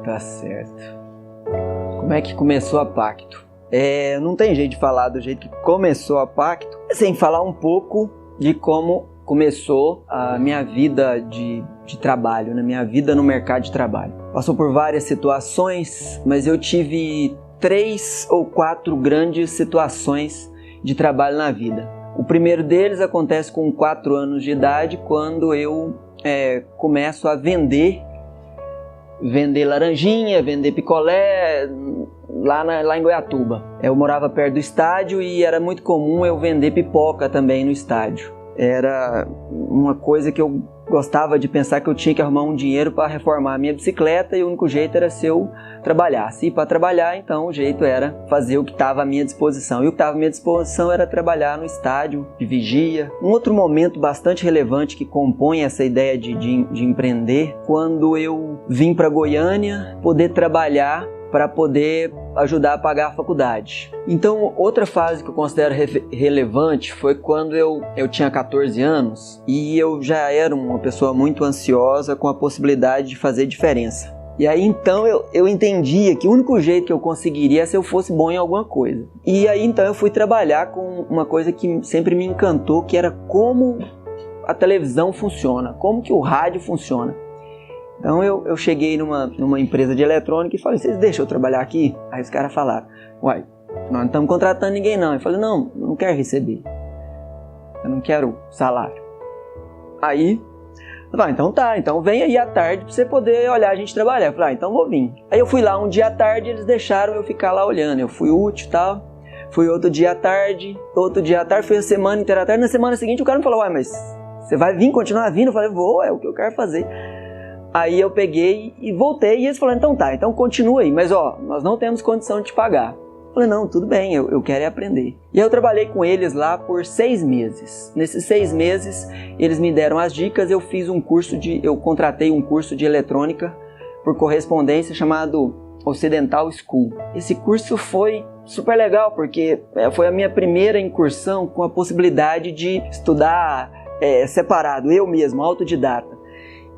Tá certo. Como é que começou a Pacto? Não tem jeito de falar do jeito que começou a Pacto sem falar um pouco de como começou a minha vida de trabalho, né? Minha vida no mercado de trabalho. Passou por várias situações, mas eu tive 3 ou 4 grandes situações de trabalho na vida. O primeiro deles acontece com 4 anos de idade, quando eu começo a vender laranjinha, vender picolé lá em Goiatuba. Eu morava perto do estádio e era muito comum eu vender pipoca também no estádio. Era uma coisa que eu gostava de pensar que eu tinha que arrumar um dinheiro para reformar a minha bicicleta, e o único jeito era se eu trabalhasse. E para trabalhar, então, o jeito era fazer o que estava à minha disposição. E o que estava à minha disposição era trabalhar no estádio, de vigia. Um outro momento bastante relevante que compõe essa ideia de empreender, quando eu vim para Goiânia poder trabalhar para poder ajudar a pagar a faculdade. Então, outra fase que eu considero relevante foi quando eu tinha 14 anos e eu já era uma pessoa muito ansiosa com a possibilidade de fazer diferença. E aí então eu entendia que o único jeito que eu conseguiria é se eu fosse bom em alguma coisa. E aí então eu fui trabalhar com uma coisa que sempre me encantou, que era como a televisão funciona, como que o rádio funciona. Então eu cheguei numa empresa de eletrônica e falei: vocês deixam eu trabalhar aqui? Aí os caras falaram: uai, nós não estamos contratando ninguém não. Eu falei: não, eu não quero receber, eu não quero salário. Aí eu falei: então tá, então vem aí à tarde pra você poder olhar a gente trabalhar. Eu falei: então vou vir. Aí eu fui lá um dia à tarde, eles deixaram eu ficar lá olhando, eu fui útil e tal. Fui outro dia à tarde, fui a semana inteira à tarde. Na semana seguinte o cara me falou: uai, mas você vai vir, continuar vindo? Eu falei: vou, é o que eu quero fazer. Aí eu peguei e voltei e eles falaram: então tá, então continua aí, mas nós não temos condição de te pagar. Eu falei: não, tudo bem, eu quero aprender. E eu trabalhei com eles lá por 6 meses. Nesses 6 meses eles me deram as dicas, eu contratei um curso de eletrônica por correspondência chamado Ocidental School. Esse curso foi super legal porque foi a minha primeira incursão com a possibilidade de estudar separado, eu mesmo, autodidata.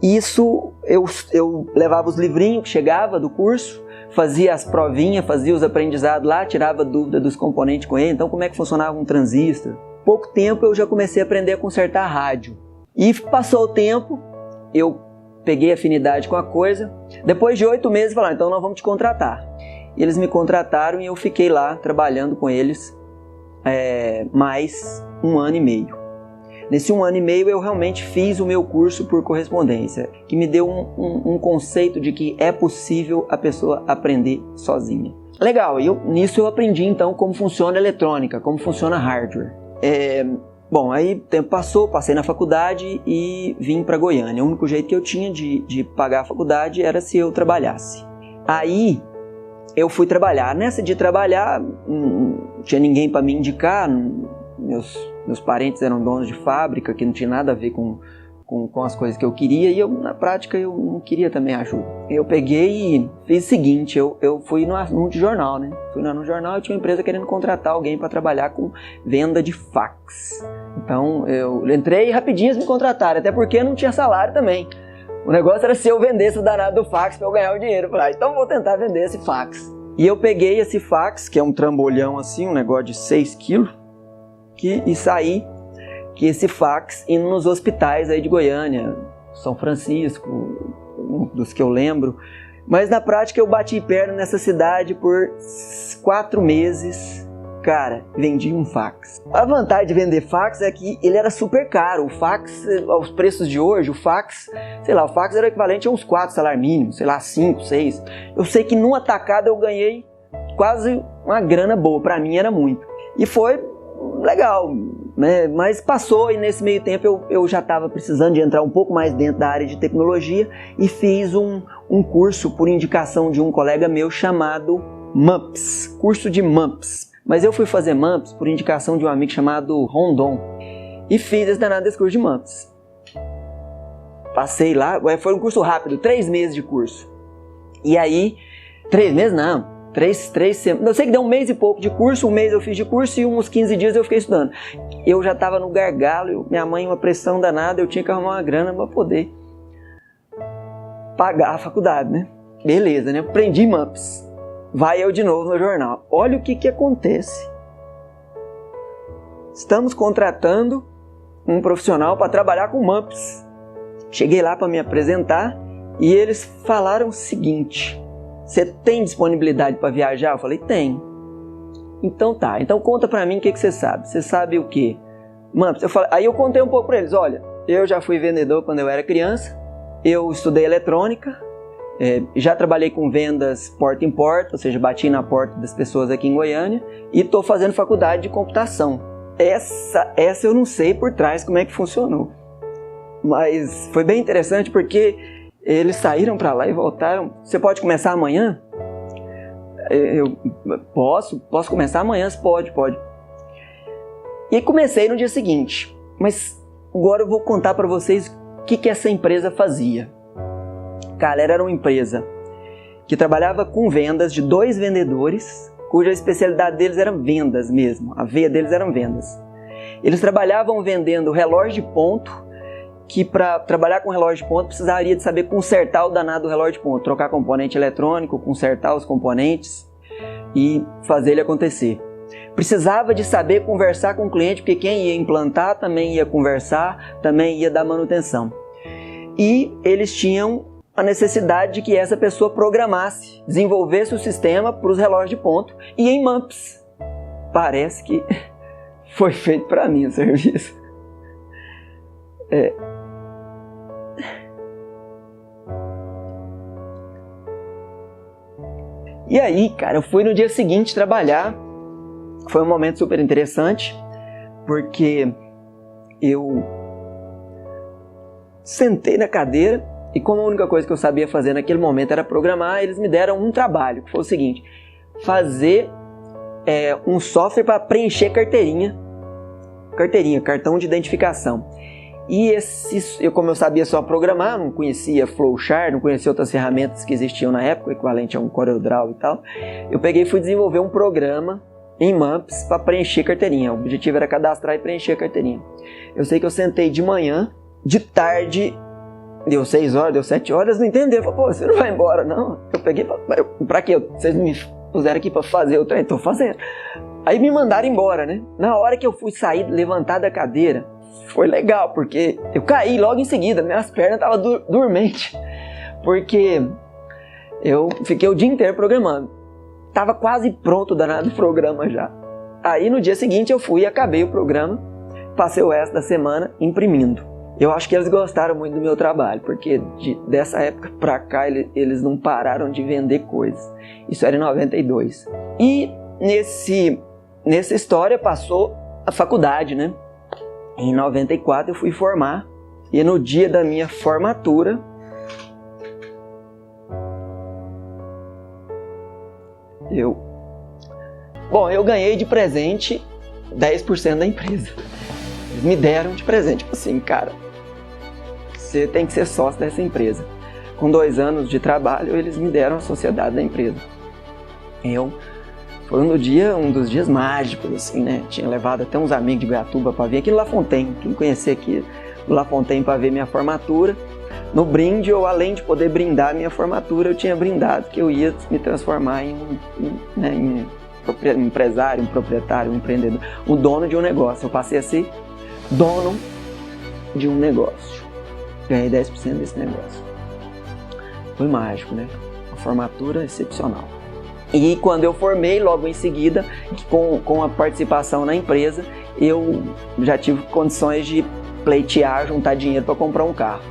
Isso, eu levava os livrinhos que chegava do curso, fazia as provinhas, fazia os aprendizados lá, tirava dúvida dos componentes com ele. Então, como é que funcionava um transistor? Pouco tempo eu já comecei a aprender a consertar rádio. E passou o tempo, eu peguei afinidade com a coisa. Depois de 8 meses, falaram: então nós vamos te contratar. E eles me contrataram e eu fiquei lá trabalhando com eles mais 1 ano e meio. Nesse 1 ano e meio eu realmente fiz o meu curso por correspondência, que me deu um conceito de que é possível a pessoa aprender sozinha. Legal, nisso eu aprendi então como funciona a eletrônica, como funciona hardware. Bom, aí o tempo passou, passei na faculdade e vim para Goiânia. O único jeito que eu tinha de pagar a faculdade era se eu trabalhasse. Aí eu fui trabalhar. Nessa de trabalhar, não tinha ninguém para me indicar. Meus parentes eram donos de fábrica, que não tinha nada a ver com as coisas que eu queria, e na prática eu não queria também ajuda. Eu peguei e fiz o seguinte: eu fui no anúncio de jornal, né? Fui no jornal e tinha uma empresa querendo contratar alguém para trabalhar com venda de fax. Então eu entrei e rapidinho eles me contrataram, até porque não tinha salário também. O negócio era se eu vendesse o danado do fax para eu ganhar o dinheiro. Eu falei: então vou tentar vender esse fax. E eu peguei esse fax, que é um trambolhão assim, um negócio de 6 quilos, e saí que esse fax indo nos hospitais aí de Goiânia, São Francisco, um dos que eu lembro. Mas na prática eu bati perna nessa cidade por 4 meses. Cara, vendi um fax. A vantagem de vender fax é que ele era super caro. O fax, aos preços de hoje, o fax era equivalente a uns 4 salários mínimos, 5, 6. Eu sei que numa tacada eu ganhei quase uma grana boa, pra mim era muito. E foi legal, né? Mas passou, e nesse meio tempo eu já estava precisando de entrar um pouco mais dentro da área de tecnologia e fiz um curso por indicação de um colega meu chamado MUMPS, curso de MUMPS. Mas eu fui fazer MUMPS por indicação de um amigo chamado Rondon e fiz esse danado desse curso de MUMPS. Passei lá, foi um curso rápido, 3 meses de curso. E aí, 3 meses não, 3 semanas, eu sei que deu 1 mês e pouco de curso, 1 mês eu fiz de curso e uns 15 dias eu fiquei estudando. Eu já estava no gargalo, minha mãe uma pressão danada, eu tinha que arrumar uma grana para poder pagar a faculdade, né? Beleza, né? Aprendi MUPS. Vai eu de novo no jornal. Olha o que acontece. Estamos contratando um profissional para trabalhar com MUPS. Cheguei lá para me apresentar e eles falaram o seguinte: você tem disponibilidade para viajar? Eu falei, tem. Então tá, então conta para mim o que você sabe. Você sabe o quê? MUPS. Aí eu contei um pouco para eles, olha, eu já fui vendedor quando eu era criança, eu estudei eletrônica, já trabalhei com vendas porta em porta, ou seja, bati na porta das pessoas aqui em Goiânia e estou fazendo faculdade de computação. Essa eu não sei por trás como é que funcionou, mas foi bem interessante porque eles saíram para lá e voltaram. Você pode começar amanhã? Eu posso começar amanhã? Pode. E comecei no dia seguinte, mas agora eu vou contar para vocês o que essa empresa fazia. Cara, era uma empresa que trabalhava com vendas de 2 vendedores, cuja especialidade deles era vendas mesmo, a veia deles eram vendas. Eles trabalhavam vendendo relógio de ponto, que para trabalhar com relógio de ponto precisaria de saber consertar o danado do relógio de ponto, trocar componente eletrônico, consertar os componentes e fazer ele acontecer. Precisava de saber conversar com o cliente, porque quem ia implantar também ia conversar, também ia dar manutenção. E eles tinham a necessidade de que essa pessoa programasse, desenvolvesse o sistema para os relógios de ponto e em MUPS. Parece que foi feito para mim o serviço. E aí, cara, eu fui no dia seguinte trabalhar. Foi um momento super interessante, porque eu sentei na cadeira e como a única coisa que eu sabia fazer naquele momento era programar, eles me deram um trabalho, que foi o seguinte: fazer um software para preencher carteirinha, cartão de identificação. E como eu sabia só programar, não conhecia Flowchart, não conhecia outras ferramentas que existiam na época, o equivalente a um CorelDRAW e tal, eu peguei e fui desenvolver um programa em MUPS para preencher carteirinha. O objetivo era cadastrar e preencher a carteirinha. Eu sei que eu sentei de manhã, de tarde, deu 6 horas, deu 7 horas, não entenderam. Falei, pô, você não vai embora, não? Eu peguei, pra quê? Vocês me puseram aqui para fazer o trem? Tô fazendo. Aí me mandaram embora, né? Na hora que eu fui sair, levantar da cadeira, foi legal, porque eu caí logo em seguida, minhas pernas estavam dormentes, porque eu fiquei o dia inteiro programando. Tava quase pronto o danado do programa já. Aí no dia seguinte eu fui e acabei o programa, passei o resto da semana imprimindo. Eu acho que eles gostaram muito do meu trabalho, porque dessa época pra cá eles não pararam de vender coisas. Isso era em 92. E nessa história passou a faculdade, né? Em 94 eu fui formar e no dia da minha formatura eu ganhei de presente 10% da empresa. Eles me deram de presente, tipo assim, cara, você tem que ser sócio dessa empresa. Com 2 anos de trabalho, eles me deram a sociedade da empresa. Foi um dos dias mágicos, assim, né? Tinha levado até uns amigos de Goiatuba para ver aqui no La Fontaine. Quem conhecer aqui no La Fontaine para ver minha formatura. No brinde, eu além de poder brindar a minha formatura, eu tinha brindado que eu ia me transformar em um empresário, um proprietário, um empreendedor, um dono de um negócio. Eu passei a ser dono de um negócio. Ganhei 10% desse negócio. Foi mágico, né? Uma formatura excepcional. E quando eu formei, logo em seguida, com a participação na empresa, eu já tive condições de pleitear, juntar dinheiro para comprar um carro.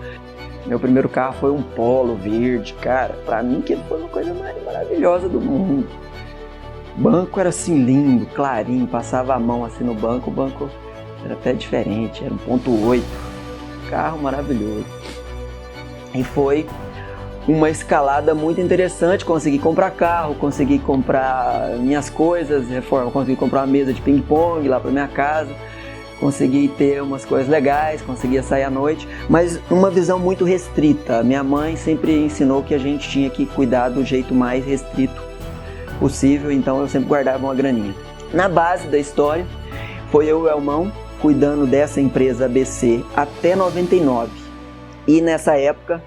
Meu primeiro carro foi um Polo verde, cara, pra mim que foi uma coisa mais maravilhosa do mundo. O banco era assim lindo, clarinho, passava a mão assim no banco, o banco era até diferente, era 1.8, carro maravilhoso. E foi uma escalada muito interessante, consegui comprar carro, consegui comprar minhas coisas, consegui comprar uma mesa de ping-pong lá para minha casa, consegui ter umas coisas legais, conseguia sair à noite, mas uma visão muito restrita. Minha mãe sempre ensinou que a gente tinha que cuidar do jeito mais restrito possível, então eu sempre guardava uma graninha. Na base da história, foi eu e o Elmão cuidando dessa empresa ABC até 99. E nessa época,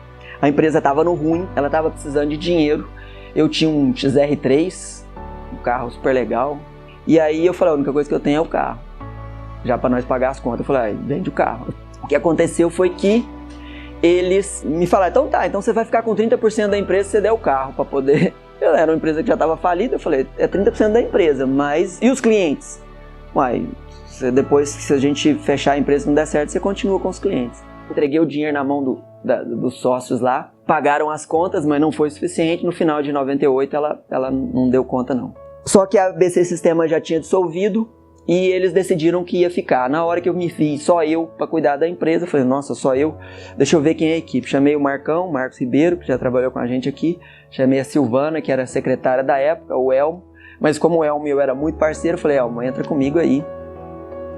A empresa estava no ruim, ela estava precisando de dinheiro. Eu tinha um XR3, um carro super legal. E aí eu falei, a única coisa que eu tenho é o carro. Já para nós pagar as contas, eu falei, vende o carro. O que aconteceu foi que eles me falaram, então tá, então você vai ficar com 30% da empresa se você der o carro para poder... Eu era uma empresa que já estava falida, eu falei, é 30% da empresa, mas e os clientes? Uai, depois se a gente fechar a empresa e não der certo, você continua com os clientes. Entreguei o dinheiro na mão dos sócios lá, pagaram as contas, mas não foi suficiente. No final de 98 ela não deu conta não. Só que a BC Sistema já tinha dissolvido e eles decidiram que ia ficar. Na hora que eu me vi só eu para cuidar da empresa, eu falei, nossa, só eu? Deixa eu ver quem é a equipe. Chamei o Marcos Ribeiro, que já trabalhou com a gente aqui. Chamei a Silvana, que era secretária da época, o Elmo. Mas como o Elmo e eu era muito parceiro, eu falei, Elmo, entra comigo aí.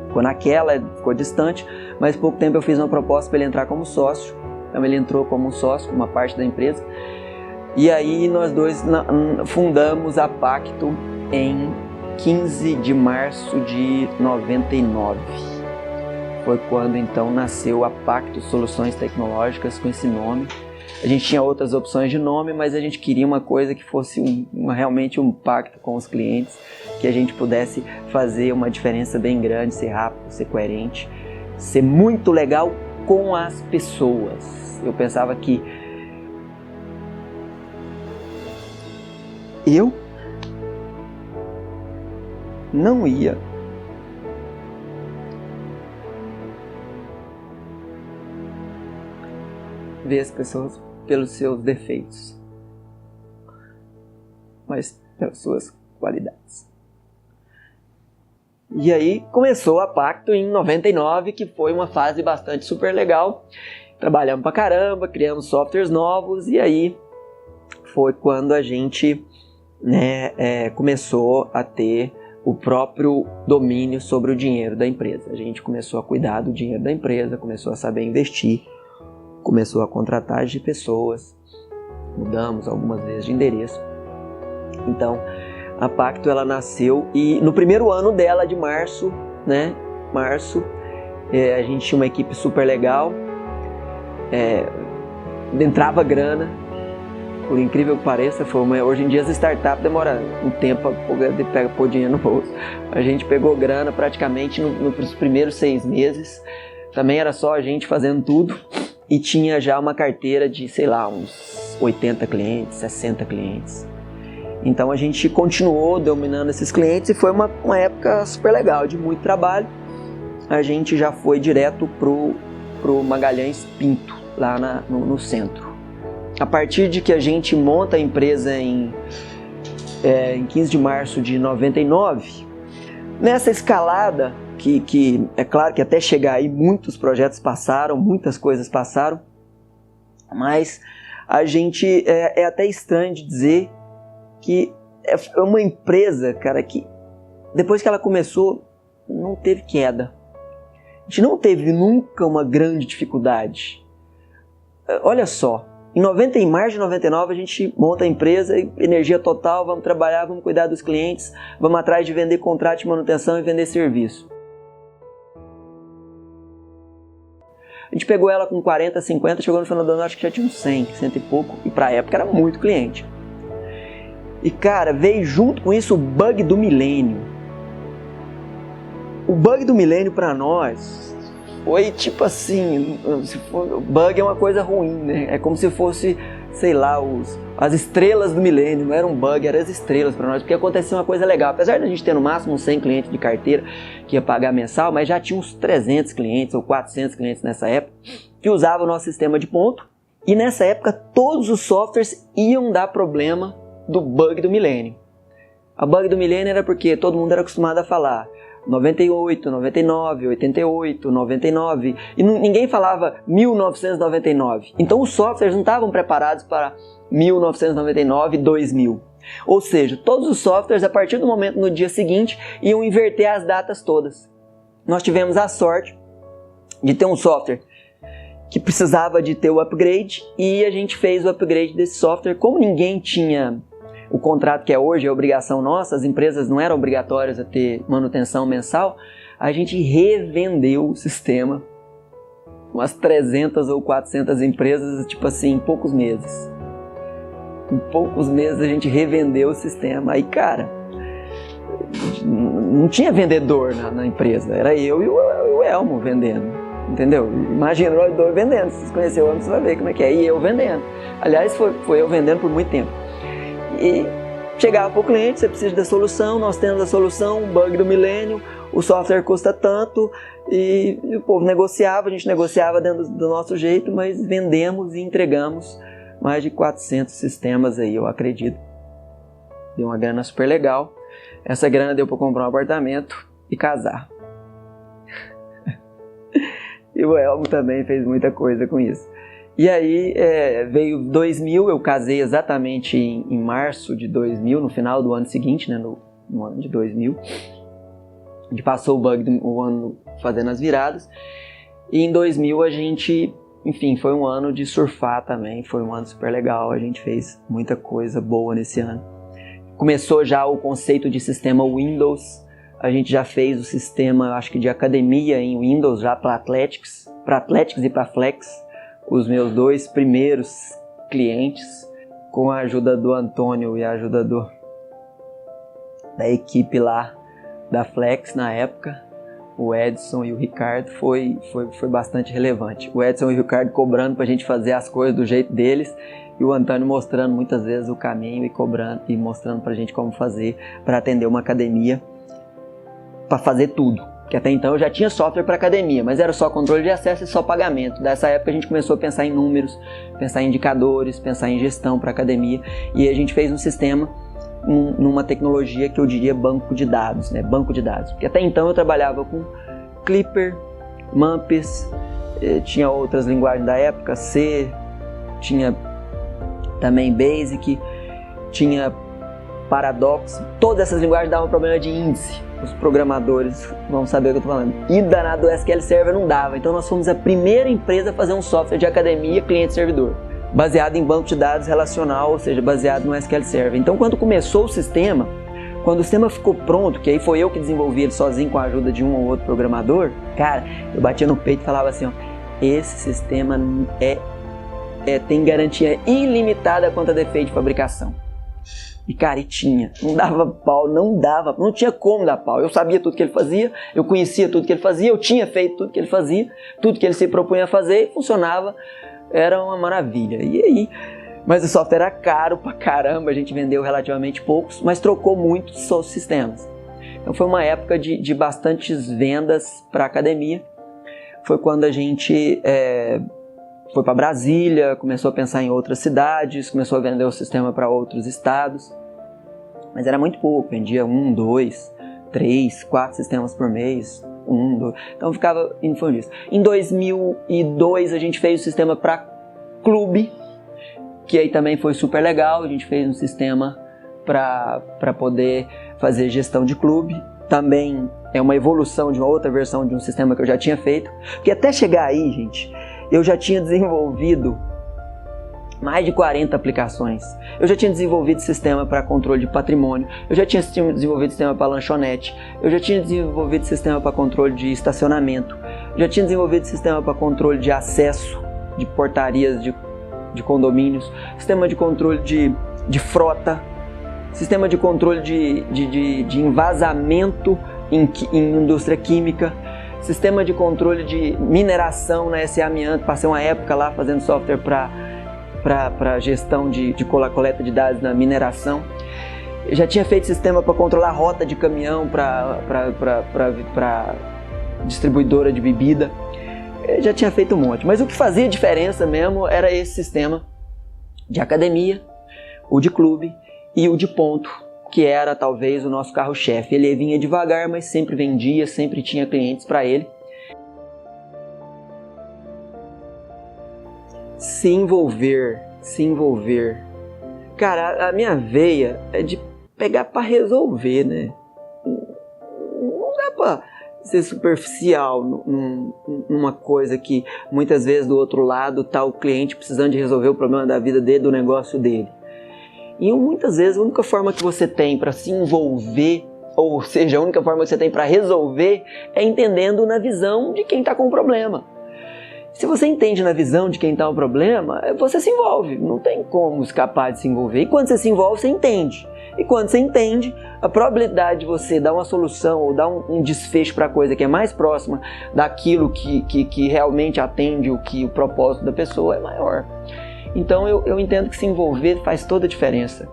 Ficou naquela, ficou distante, mas pouco tempo eu fiz uma proposta para ele entrar como sócio. Então ele entrou como sócio, uma parte da empresa. E aí nós dois fundamos a Pacto em 15 de março de 99. Foi quando então nasceu a Pacto Soluções Tecnológicas com esse nome. A gente tinha outras opções de nome, mas a gente queria uma coisa que fosse realmente um pacto com os clientes, que a gente pudesse fazer uma diferença bem grande, ser rápido, ser coerente, ser muito legal com as pessoas. Eu pensava que eu não ia ver as pessoas pelos seus defeitos, mas pelas suas qualidades. E aí começou a Pacto em 99, que foi uma fase bastante super legal. Trabalhamos pra caramba, criamos softwares novos e aí foi quando a gente começou a ter o próprio domínio sobre o dinheiro da empresa. A gente começou a cuidar do dinheiro da empresa, começou a saber investir, começou a contratar de pessoas, mudamos algumas vezes de endereço. Então, a Pacto ela nasceu e no primeiro ano dela, de março, a gente tinha uma equipe super legal, entrava grana, por incrível que pareça, hoje em dia as startups demoram um tempo para pôr dinheiro no bolso. A gente pegou grana praticamente nos primeiros 6 meses, também era só a gente fazendo tudo. E tinha já uma carteira de, sei lá, uns 80 clientes, 60 clientes. Então a gente continuou dominando esses clientes e foi uma época super legal, de muito trabalho. A gente já foi direto pro Magalhães Pinto, lá no centro. A partir de que a gente monta a empresa em 15 de março de 99, nessa escalada, que é claro que até chegar aí muitos projetos passaram, muitas coisas passaram, mas a gente é até estranho de dizer que é uma empresa, cara, que depois que ela começou não teve queda. A gente não teve nunca uma grande dificuldade. Olha só, em março de 99 a gente monta a empresa, energia total, vamos trabalhar, vamos cuidar dos clientes, vamos atrás de vender contrato de manutenção e vender serviço. A gente pegou ela com 40, 50, chegou no final do ano, acho que já tinha uns 100 e pouco, e pra época era muito cliente. E cara, veio junto com isso o bug do milênio. O bug do milênio pra nós foi tipo assim, bug é uma coisa ruim, né? É como se fosse, sei lá, as estrelas do milênio, não era um bug, eram as estrelas para nós, porque aconteceu uma coisa legal. Apesar de a gente ter no máximo uns 100 clientes de carteira que ia pagar mensal, mas já tinha uns 300 clientes ou 400 clientes nessa época que usavam o nosso sistema de ponto, e nessa época todos os softwares iam dar problema do bug do milênio. A bug do milênio era porque todo mundo era acostumado a falar 98, 99, 88, 99, e ninguém falava 1999. Então os softwares não estavam preparados para 1999 e 2000. Ou seja, todos os softwares, a partir do momento no dia seguinte, iam inverter as datas todas. Nós tivemos a sorte de ter um software que precisava de ter o upgrade, e a gente fez o upgrade desse software. Como ninguém tinha o contrato que é hoje, é obrigação nossa, as empresas não eram obrigatórias a ter manutenção mensal, a gente revendeu o sistema umas 300 ou 400 empresas, tipo assim, em poucos meses. Em poucos meses a gente revendeu o sistema. Aí, cara, não tinha vendedor na empresa, era eu e o Elmo vendendo, entendeu? Imagina nós dois vendendo, se você conhecer o Elmo, você vai ver como é que é, e eu vendendo. Aliás, foi eu vendendo por muito tempo. E chegava para o cliente, você precisa da solução, nós temos a solução, o bug do milênio, o software custa tanto, e o povo negociava, a gente negociava dentro do nosso jeito, mas vendemos e entregamos mais de 400 sistemas aí, eu acredito. Deu uma grana super legal. Essa grana deu para comprar um apartamento e casar. E o Elmo também fez muita coisa com isso. E aí veio 2000, eu casei exatamente em março de 2000, no final do ano seguinte, né, no ano de 2000. A gente passou o ano fazendo as viradas. E em 2000 a gente, enfim, foi um ano de surfar também, foi um ano super legal, a gente fez muita coisa boa nesse ano. Começou já o conceito de sistema Windows, a gente já fez o sistema, acho que de academia em Windows já para Athletics e para Flex, os meus 2 primeiros clientes, com a ajuda do Antônio e a ajuda da equipe lá da Flex na época, o Edson e o Ricardo, foi bastante relevante. O Edson e o Ricardo cobrando para a gente fazer as coisas do jeito deles, e o Antônio mostrando muitas vezes o caminho e cobrando e mostrando pra gente como fazer para atender uma academia, para fazer tudo. Que até então eu já tinha software para academia, mas era só controle de acesso e só pagamento. Dessa época a gente começou a pensar em números, pensar em indicadores, pensar em gestão para academia, e a gente fez um sistema numa tecnologia que eu diria banco de dados, né? Banco de dados. Porque até então eu trabalhava com Clipper, Mumpis, tinha outras linguagens da época, C, tinha também Basic, tinha Paradox, todas essas linguagens davam problema de índice. Os programadores vão saber o que eu estou falando. E danado do SQL Server não dava. Então nós fomos a primeira empresa a fazer um software de academia cliente-servidor, baseado em banco de dados relacional, ou seja, baseado no SQL Server. Então quando começou o sistema, quando o sistema ficou pronto, que aí foi eu que desenvolvi ele sozinho com a ajuda de um ou outro programador, cara, eu batia no peito e falava assim, ó, esse sistema tem garantia ilimitada contra defeito de fabricação. E cara, não dava pau, não tinha como dar pau. Eu sabia tudo que ele fazia, eu conhecia tudo que ele fazia, eu tinha feito tudo que ele fazia, tudo que ele se propunha a fazer, e funcionava, era uma maravilha. E aí, mas o software era caro pra caramba, a gente vendeu relativamente poucos, mas trocou muitos sistemas. Então foi uma época de bastantes vendas para academia. Foi quando a gente foi para Brasília, começou a pensar em outras cidades, começou a vender o sistema para outros estados, mas era muito pouco, vendia 1, 2, 3, 4 sistemas por mês, 1, 2, então ficava indo disso. Em 2002 a gente fez o sistema para clube, que aí também foi super legal, a gente fez um sistema para poder fazer gestão de clube, também é uma evolução de uma outra versão de um sistema que eu já tinha feito, porque até chegar aí, gente, eu já tinha desenvolvido mais de 40 aplicações. Eu já tinha desenvolvido sistema para controle de patrimônio, eu já tinha desenvolvido sistema para lanchonete, eu já tinha desenvolvido sistema para controle de estacionamento, eu já tinha desenvolvido sistema para controle de acesso de portarias de condomínios, sistema de controle de frota, sistema de controle de envasamento em indústria química, sistema de controle de mineração na SA Amianto, passei uma época lá fazendo software para gestão de coleta de dados na mineração. Eu já tinha feito sistema para controlar a rota de caminhão para distribuidora de bebida. Eu já tinha feito um monte, mas o que fazia diferença mesmo era esse sistema de academia, o de clube e o de ponto, que era talvez o nosso carro-chefe. Ele vinha devagar, mas sempre vendia, sempre tinha clientes para ele. Se envolver. Cara, a minha veia é de pegar para resolver, né? Não dá para ser superficial numa coisa que muitas vezes do outro lado tá o cliente precisando de resolver o problema da vida dele, do negócio dele. E muitas vezes a única forma que você tem para se envolver, ou seja, a única forma que você tem para resolver é entendendo na visão de quem está com o problema. Se você entende na visão de quem está o problema, você se envolve, não tem como escapar de se envolver. E quando você se envolve, você entende. E quando você entende, a probabilidade de você dar uma solução ou dar um desfecho para a coisa que é mais próxima daquilo que realmente atende o propósito da pessoa é maior. Então eu entendo que se envolver faz toda a diferença.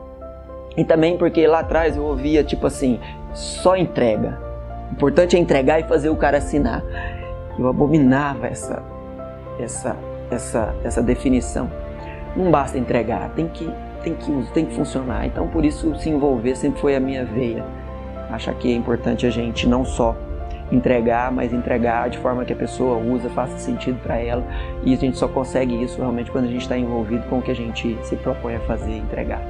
E também porque lá atrás eu ouvia tipo assim, só entrega. O importante é entregar e fazer o cara assinar. Eu abominava essa definição. Não basta entregar, tem que funcionar. Então por isso se envolver sempre foi a minha veia. Acho que é importante a gente não só entregar, mas entregar de forma que a pessoa usa, faça sentido para ela. E a gente só consegue isso realmente quando a gente está envolvido com o que a gente se propõe a fazer e entregar.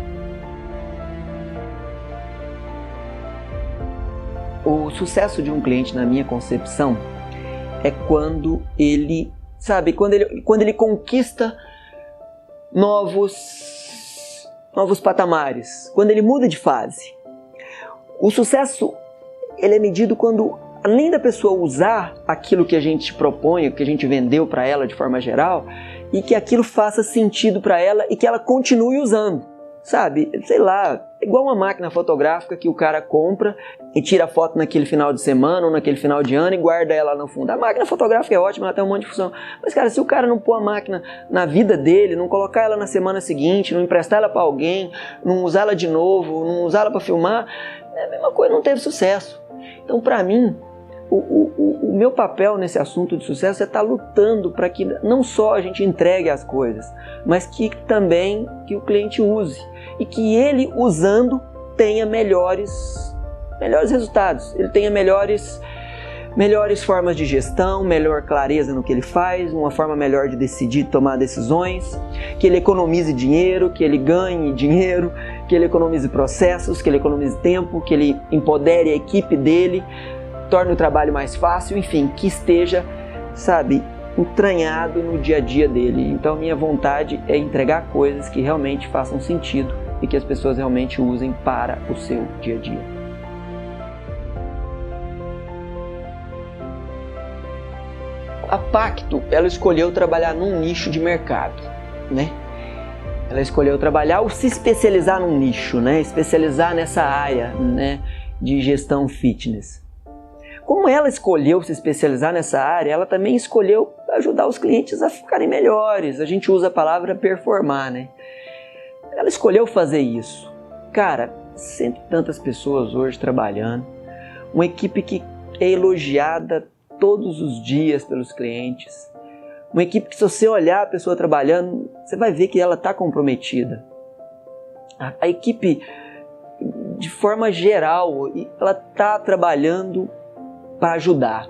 O sucesso de um cliente, na minha concepção, é quando ele, quando ele conquista novos patamares, quando ele muda de fase. O sucesso, ele é medido quando, além da pessoa usar aquilo que a gente propõe, que a gente vendeu para ela de forma geral, e que aquilo faça sentido para ela e que ela continue usando. Sabe, sei lá, igual uma máquina fotográfica que o cara compra e tira a foto naquele final de semana ou naquele final de ano e guarda ela no fundo. A máquina fotográfica é ótima, ela tem um monte de função. Mas, cara, se o cara não pôr a máquina na vida dele, não colocar ela na semana seguinte, não emprestar ela para alguém, não usar ela de novo, não usar ela para filmar, é a mesma coisa, não teve sucesso. Então, para mim, o meu papel nesse assunto de sucesso é estar lutando para que não só a gente entregue as coisas, mas que também que o cliente use e que ele, usando, tenha melhores resultados, ele tenha melhores formas de gestão, melhor clareza no que ele faz, uma forma melhor de decidir, tomar decisões, que ele economize dinheiro, que ele ganhe dinheiro, que ele economize processos, que ele economize tempo, que ele empodere a equipe dele, torne o trabalho mais fácil, enfim, que esteja, entranhado no dia a dia dele. Então minha vontade é entregar coisas que realmente façam sentido e que as pessoas realmente usem para o seu dia a dia. A Pacto, ela escolheu trabalhar num nicho de mercado, né? Ela escolheu trabalhar ou se especializar num nicho, né? Especializar nessa área, né, de gestão fitness. Como ela escolheu se especializar nessa área, ela também escolheu ajudar os clientes a ficarem melhores. A gente usa a palavra performar, né? Ela escolheu fazer isso. Cara, cento e tantas pessoas hoje trabalhando, uma equipe que é elogiada todos os dias pelos clientes, uma equipe que, se você olhar a pessoa trabalhando, você vai ver que ela está comprometida. A equipe, de forma geral, ela está trabalhando para ajudar.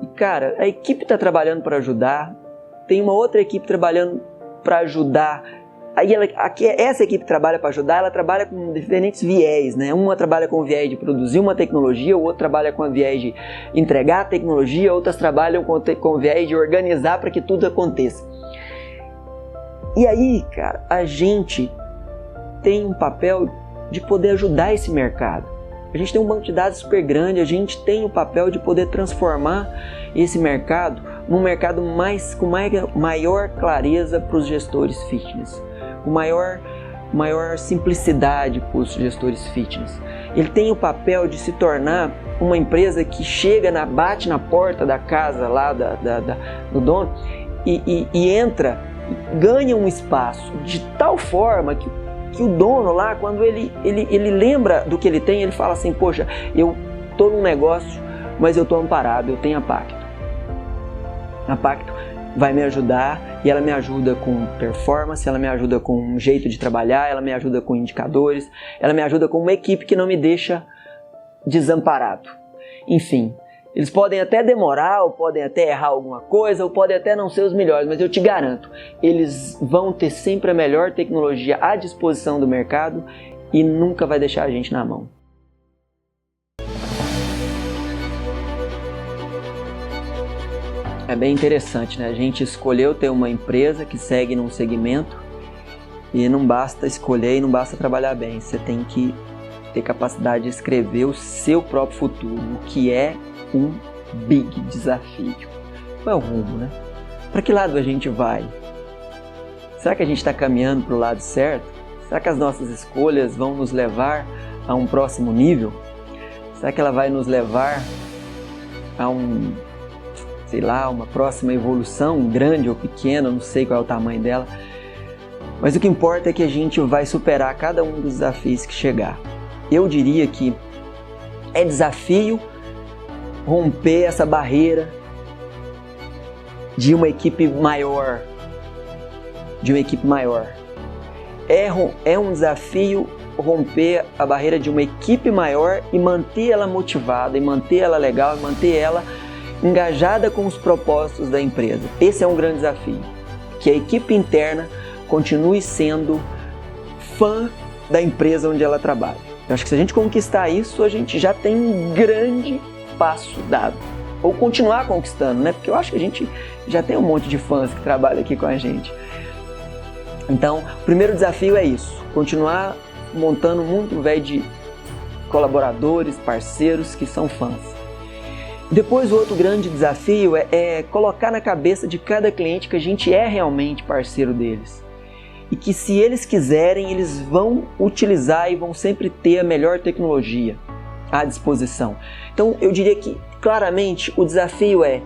E, cara, a equipe está trabalhando para ajudar, tem uma outra equipe trabalhando para ajudar. Aí essa equipe trabalha para ajudar, ela trabalha com diferentes viés, né? Uma trabalha com o viés de produzir uma tecnologia, o outro trabalha com o viés de entregar a tecnologia, outras trabalham com o viés de organizar para que tudo aconteça. E aí, cara, a gente tem um papel de poder ajudar esse mercado. A gente tem um banco de dados super grande, a gente tem o papel de poder transformar esse mercado num mercado com maior clareza para os gestores fitness, com maior simplicidade para os gestores fitness. Ele tem o papel de se tornar uma empresa que bate na porta da casa lá do dono e entra, ganha um espaço de tal forma que o dono lá, quando ele lembra do que ele tem, ele fala assim, poxa, eu estou num negócio, mas eu estou amparado, eu tenho a Pacto. A Pacto vai me ajudar e ela me ajuda com performance, ela me ajuda com um jeito de trabalhar, ela me ajuda com indicadores, ela me ajuda com uma equipe que não me deixa desamparado. Enfim, eles podem até demorar, ou podem até errar alguma coisa, ou podem até não ser os melhores, mas eu te garanto, eles vão ter sempre a melhor tecnologia à disposição do mercado e nunca vai deixar a gente na mão. É bem interessante, né? A gente escolheu ter uma empresa que segue num segmento e não basta escolher e não basta trabalhar bem, você tem que ter capacidade de escrever o seu próprio futuro, o que é um big desafio. Qual é o rumo, né? para que lado a gente vai? Será que a gente está caminhando para o lado certo? Será que as nossas escolhas vão nos levar a um próximo nível? Será que ela vai nos levar a uma próxima evolução, grande ou pequena, não sei qual é o tamanho dela. Mas o que importa é que a gente vai superar cada um dos desafios que chegar. Eu diria que é desafio romper essa barreira de uma equipe maior. É um desafio romper a barreira de uma equipe maior e manter ela motivada, e manter ela legal, e manter ela engajada com os propósitos da empresa. Esse é um grande desafio. Que a equipe interna continue sendo fã da empresa onde ela trabalha. Eu acho que se a gente conquistar isso, a gente já tem um grande passo dado. Ou continuar conquistando, né? Porque eu acho que a gente já tem um monte de fãs que trabalham aqui com a gente. Então, o primeiro desafio é isso. Continuar montando um mundo velho de colaboradores, parceiros que são fãs. Depois, o outro grande desafio é colocar na cabeça de cada cliente que a gente é realmente parceiro deles. E que se eles quiserem, eles vão utilizar e vão sempre ter a melhor tecnologia à disposição. Então, eu diria que, claramente, o desafio é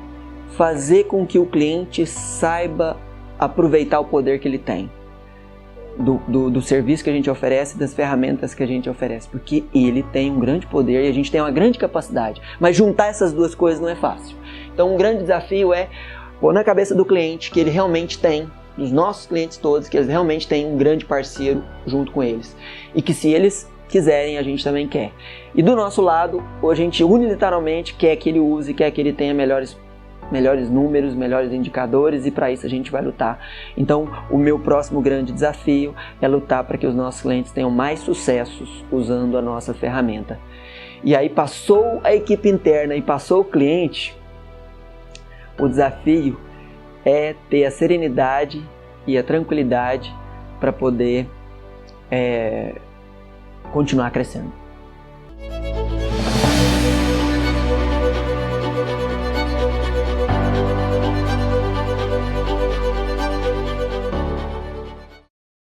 fazer com que o cliente saiba aproveitar o poder que ele tem. Do serviço que a gente oferece, das ferramentas que a gente oferece, porque ele tem um grande poder e a gente tem uma grande capacidade, mas juntar essas duas coisas não é fácil. Então um grande desafio é pôr na cabeça do cliente que ele realmente tem, dos nossos clientes todos, que eles realmente têm um grande parceiro junto com eles, e que se eles quiserem, a gente também quer. E do nosso lado, a gente unilateralmente quer que ele use, quer que ele tenha melhores números, melhores indicadores, e para isso a gente vai lutar. Então, o meu próximo grande desafio é lutar para que os nossos clientes tenham mais sucessos usando a nossa ferramenta. E aí passou a equipe interna e passou o cliente, o desafio é ter a serenidade e a tranquilidade para poder continuar crescendo.